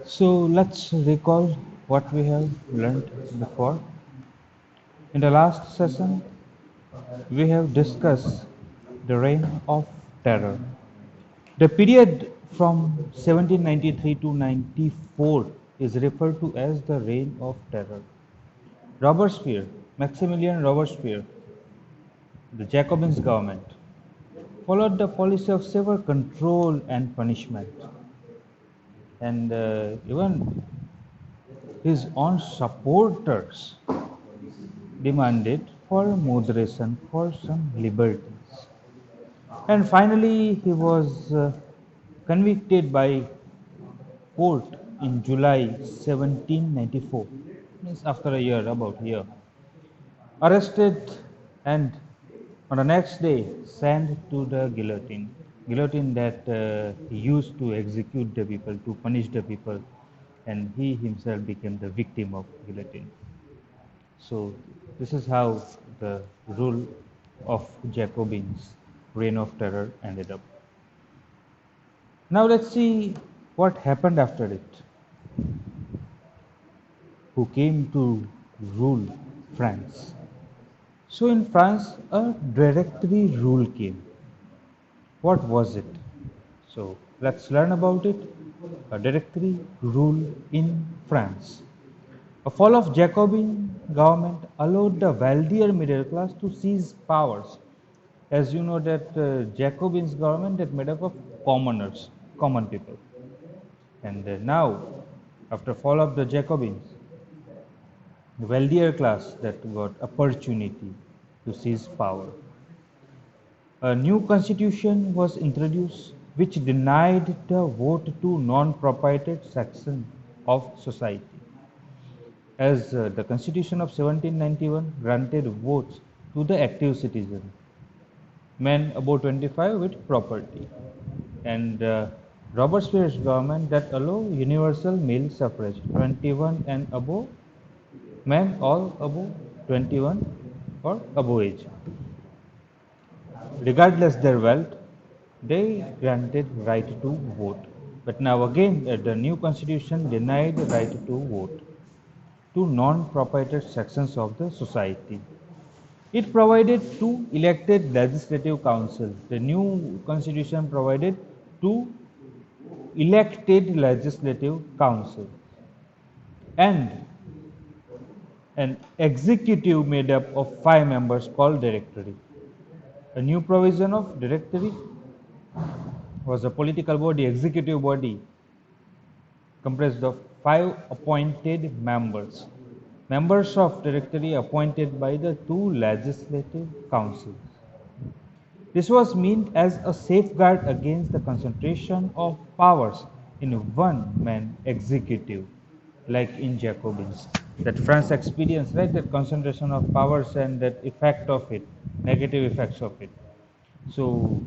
So let's recall what we have learned before. In the last session, we have discussed the reign of terror. The period from 1793 to 94 is referred to as the reign of terror. Robespierre, Maximilian Robespierre, the Jacobins government, followed the policy of severe control and punishment. And even his own supporters demanded for moderation, for some liberties. And finally, he was convicted by court in July 1794, means after a year, about a year, arrested and on the next day sent to the guillotine that he used to execute the people, to punish the people, and he himself became the victim of guillotine. So this is how the rule of Jacobins, reign of terror, ended up. Now let's see what happened after it. Who came to rule France? So in France, a directory rule came. What was it? So let's learn about it. A directory rule in France. A fall of Jacobin government allowed the wealthier middle class to seize powers. As you know that Jacobins government is made up of commoners, common people. And now, after fall of the Jacobins, the wealthier class that got opportunity to seize power. A new constitution was introduced which denied the vote to non-proprietary section of society. As the constitution of 1791 granted votes to the active citizen, men above 25 with property, and Robespierre's government that allow universal male suffrage, 21 and above, men all above 21 or above age. Regardless their wealth, they granted right to vote. But now again, the new constitution denied the right to vote to non-proprietary sections of the society. It provided two elected legislative council. The new constitution provided two elected legislative council and an executive made up of 5 members called directory. A new provision of directory was a political body, executive body, comprised of 5 appointed members. Members of directory appointed by the two legislative councils. This was meant as a safeguard against the concentration of powers in one-man executive, like in Jacobins. That France experienced, right, that concentration of powers and that effect of it, negative effects of it. So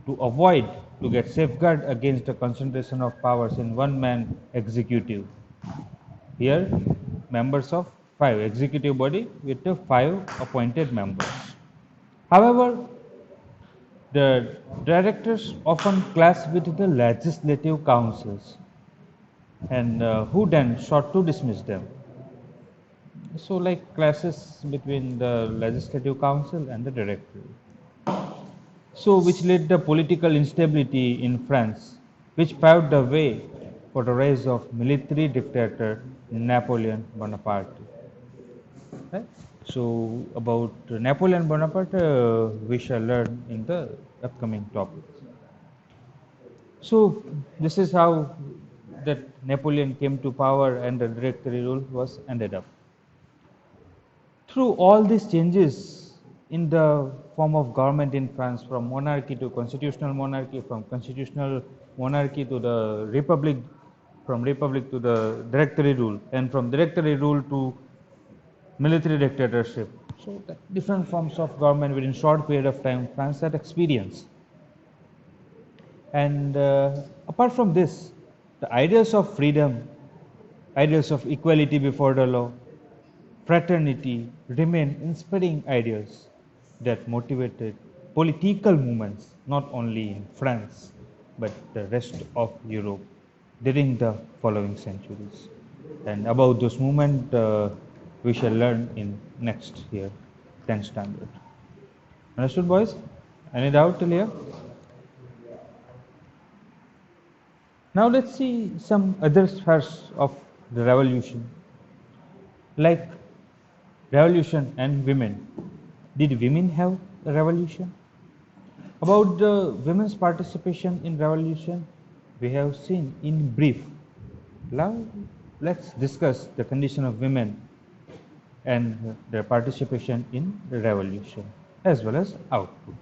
to avoid, to get safeguard against the concentration of powers in one-man executive, here members of 5, executive body with the 5 appointed members. However, the directors often clash with the legislative councils and who then sought to dismiss them. So like clashes between the legislative council and the directory. So which led the political instability in France, which paved the way for the rise of military dictator Napoleon Bonaparte. Right? So about Napoleon Bonaparte, we shall learn in the upcoming topics. So this is how that Napoleon came to power and the directory rule was ended up. Through all these changes in the form of government in France, from monarchy to constitutional monarchy, from constitutional monarchy to the republic, from republic to the directory rule, and from directory rule to military dictatorship. So different forms of government within short period of time France had experience. And apart from this, the ideas of freedom, ideas of equality before the law, fraternity remain inspiring ideas that motivated political movements not only in France but the rest of Europe. during the following centuries. And about those movements, we shall learn in next year, 10th standard. Understood, boys? Any doubt till here? Now let's see some other spheres of the revolution, like revolution and women. Did women have a revolution? About the women's participation in revolution, we have seen in brief. Now let's discuss the condition of women and their participation in the revolution as well as output.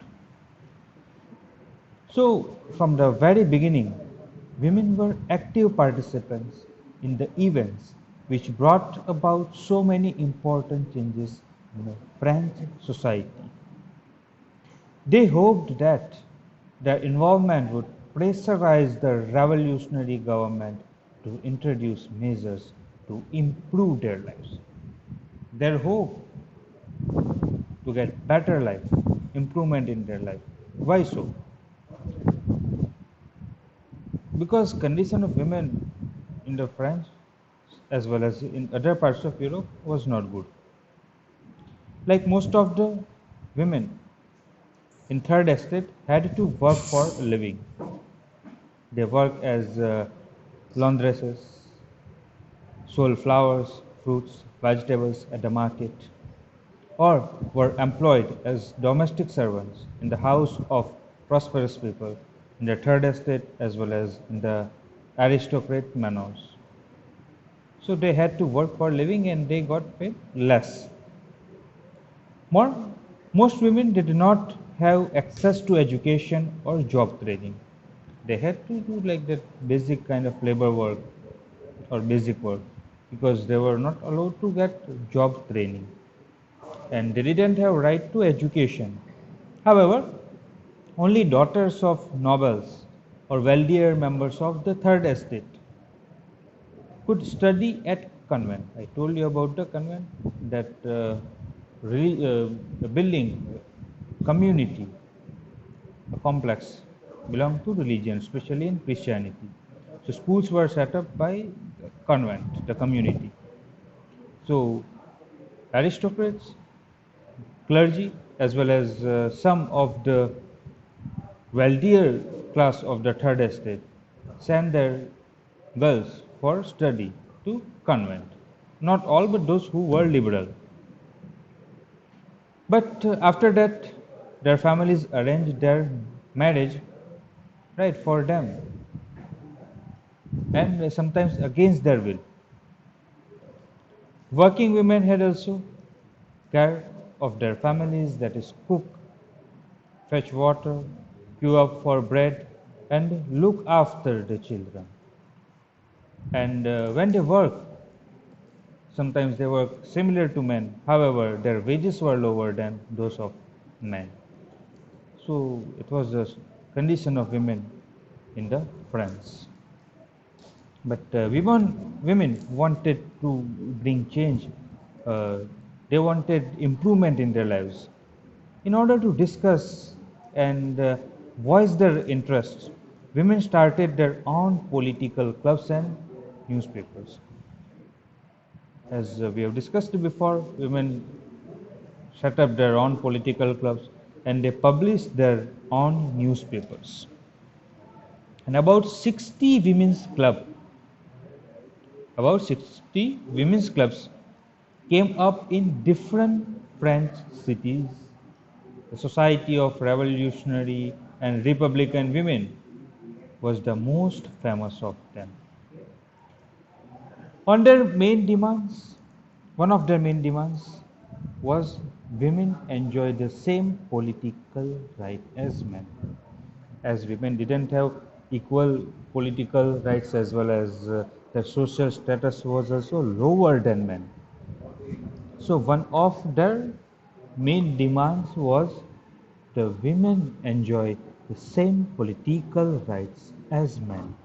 So from the very beginning, women were active participants in the events which brought about so many important changes in the French society. They hoped that their involvement would pressurize the revolutionary government to introduce measures to improve their lives. Their hope to get better life, improvement in their life. Why so? Because condition of women in the France as well as in other parts of Europe was not good. Like most of the women in third estate had to work for a living. They worked as laundresses, sold flowers, fruits, vegetables at the market, or were employed as domestic servants in the house of prosperous people in the third estate as well as in the aristocrat manors. So they had to work for a living and they got paid less. More, most women did not have access to education or job training. They had to do like that basic kind of labor work or basic work because they were not allowed to get job training and they didn't have right to education. However, only daughters of nobles or wealthier members of the third estate could study at convent. I told you about the convent, that the building, community, a complex belong to religion, especially in Christianity. So schools were set up by the convent, the community. So aristocrats, clergy, as well as some of the wealthier class of the third estate sent their girls for study to convent. Not all, but those who were liberal. But after that, their families arranged their marriage, right, for them, and sometimes against their will. Working women had also care of their families, that is, cook, fetch water, queue up for bread, and look after the children. And when they work, sometimes they work similar to men, however, their wages were lower than those of men. So it was the condition of women in the France. But women wanted to bring change. Uh, they wanted improvement in their lives. In order to discuss and voice their interests, women started their own political clubs and newspapers. As we have discussed before, women set up their own political clubs and they published their own newspapers. And about 60 women's clubs came up in different French cities. The Society of Revolutionary and Republican Women was the most famous of them. On their main demands, one of their main demands was women enjoy the same political right as men. As women didn't have equal political rights as well as their social status was also lower than men. So one of their main demands was the women enjoy the same political rights as men.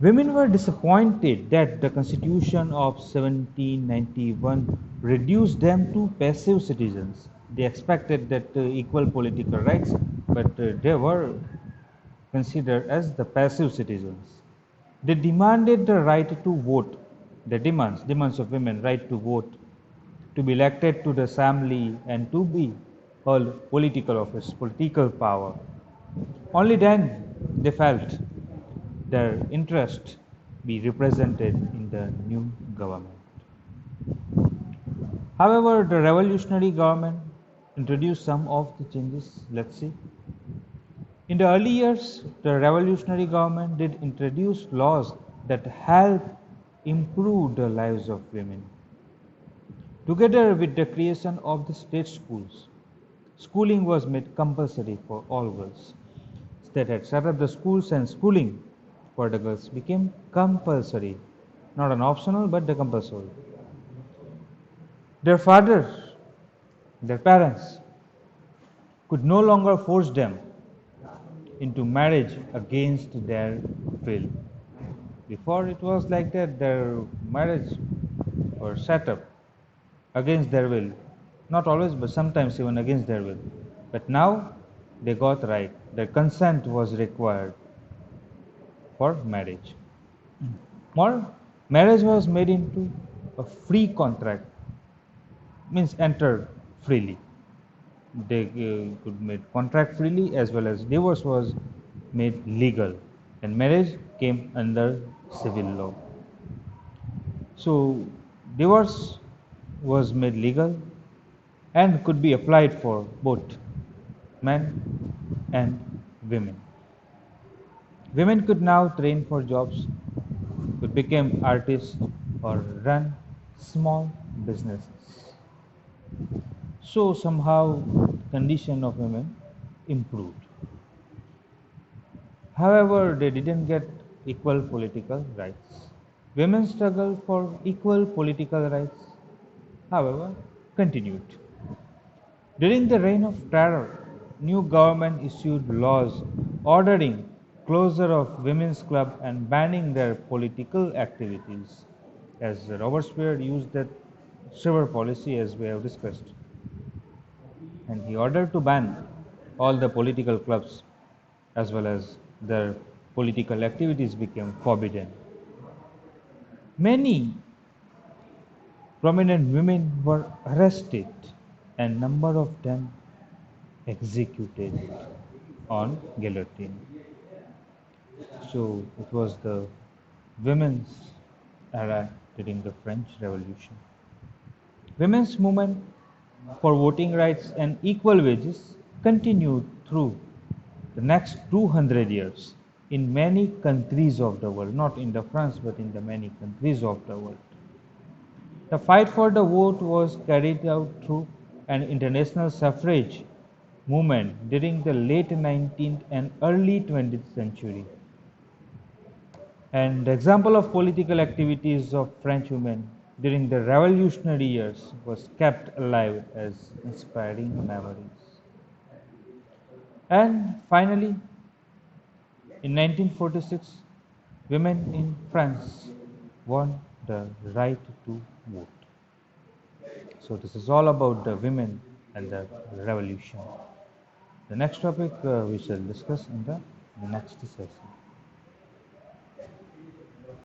Women were disappointed that the Constitution of 1791 reduced them to passive citizens. They expected that equal political rights, but they were considered as the passive citizens. They demanded the right to vote. The demands of women, right to vote, to be elected to the assembly, and to be held political office, political power. Only then they felt their interest be represented in the new government. However, the revolutionary government introduced some of the changes. Let's see. In the early years, the revolutionary government did introduce laws that helped improve the lives of women. Together with the creation of the state schools, schooling was made compulsory for all girls. State had set up the schools and schooling for the girls became compulsory, not an optional but the compulsory. Their fathers, their parents, could no longer force them into marriage against their will. Before it was like that, their marriage were set up against their will. Not always, but sometimes even against their will. But now they got right. Their consent was required for marriage. More, marriage was made into a free contract, means entered freely. They could make contract freely as well as divorce was made legal and marriage came under civil law. So divorce was made legal and could be applied for both men and women. Women could now train for jobs, could become artists or run small businesses. So somehow condition of women improved. However, they didn't get equal political rights. Women's struggle for equal political rights, however, continued. During the reign of terror, new government issued laws ordering closure of women's club and banning their political activities, as Robespierre used that severe policy as we have discussed. And he ordered to ban all the political clubs as well as their political activities became forbidden. Many prominent women were arrested and number of them executed on guillotine. So it was the women's era during the French Revolution. Women's movement for voting rights and equal wages continued through the next 200 years in many countries of the world, not in the France but in the many countries of the world. The fight for the vote was carried out through an international suffrage movement during the late 19th and early 20th century. And the example of political activities of French women during the revolutionary years was kept alive as inspiring memories. And finally, in 1946, women in France won the right to vote. So this is all about the women and the revolution. The next topic we shall discuss in the next session.